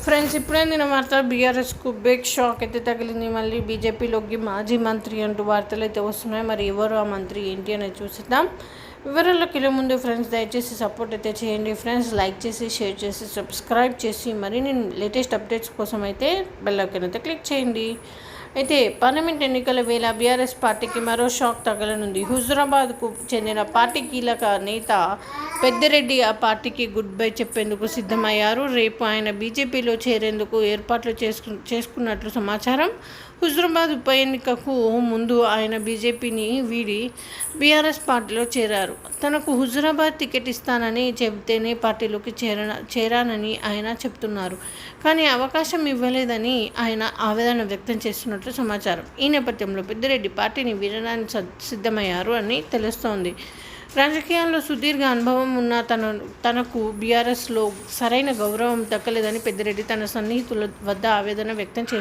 Friends, ఇప్పుడైందిన వార్త బీఆర్ఎస్కు big shock అయితే తగిలింది. మళ్ళీ బీజేపీలోకి మాజీ మంత్రి అంటూ వార్తలు అయితే వస్తున్నాయి. మరి ఎవరు ఆ మంత్రి ఏంటి అనేది చూసిద్దాం. వివరాల్లోకి వెళ్ళే ముందు ఫ్రెండ్స్, దయచేసి సపోర్ట్ అయితే చేయండి. ఫ్రెండ్స్, లైక్ చేసి, షేర్ చేసి, సబ్స్క్రైబ్ చేసి, మరి నేను లేటెస్ట్ అప్డేట్స్ కోసం అయితే బెల్ ఐకాన్ అయితే క్లిక్ చేయండి. అయితే పార్లమెంట్ ఎన్నికల వేళ బీఆర్ఎస్ పార్టీకి మరో షాక్ తగలనుంది. హుజురాబాద్కు చెందిన పార్టీ కీలక నేత పెద్దిరెడ్డి ఆ పార్టీకి గుడ్ బై చెప్పేందుకు సిద్ధమయ్యారు. రేపు ఆయన బీజేపీలో చేరేందుకు ఏర్పాట్లు చేసుకున్నట్లు సమాచారం. హుజురాబాద్ ఉప ఎన్నికకు ముందు ఆయన బీజేపీని వీడి బీఆర్ఎస్ పార్టీలో చేరారు. తనకు హుజురాబాద్ టికెట్ ఇస్తానని చెబితేనే పార్టీలోకి చేరానని ఆయన చెప్తున్నారు. కానీ అవకాశం ఇవ్వలేదని ఆయన ఆవేదన వ్యక్తం చేస్తున్నట్లు సమాచారం. ఈ నేపథ్యంలో పెద్దిరెడ్డి పార్టీని వీడడానికి సిద్ధమయ్యారు అని తెలుస్తోంది. రాజకీయాల్లో సుదీర్ఘ అనుభవం ఉన్న తనకు బీఆర్ఎస్లో సరైన గౌరవం దక్కలేదని పెద్దిరెడ్డి తన సన్నిహితుల వద్ద ఆవేదన వ్యక్తం చేశారు.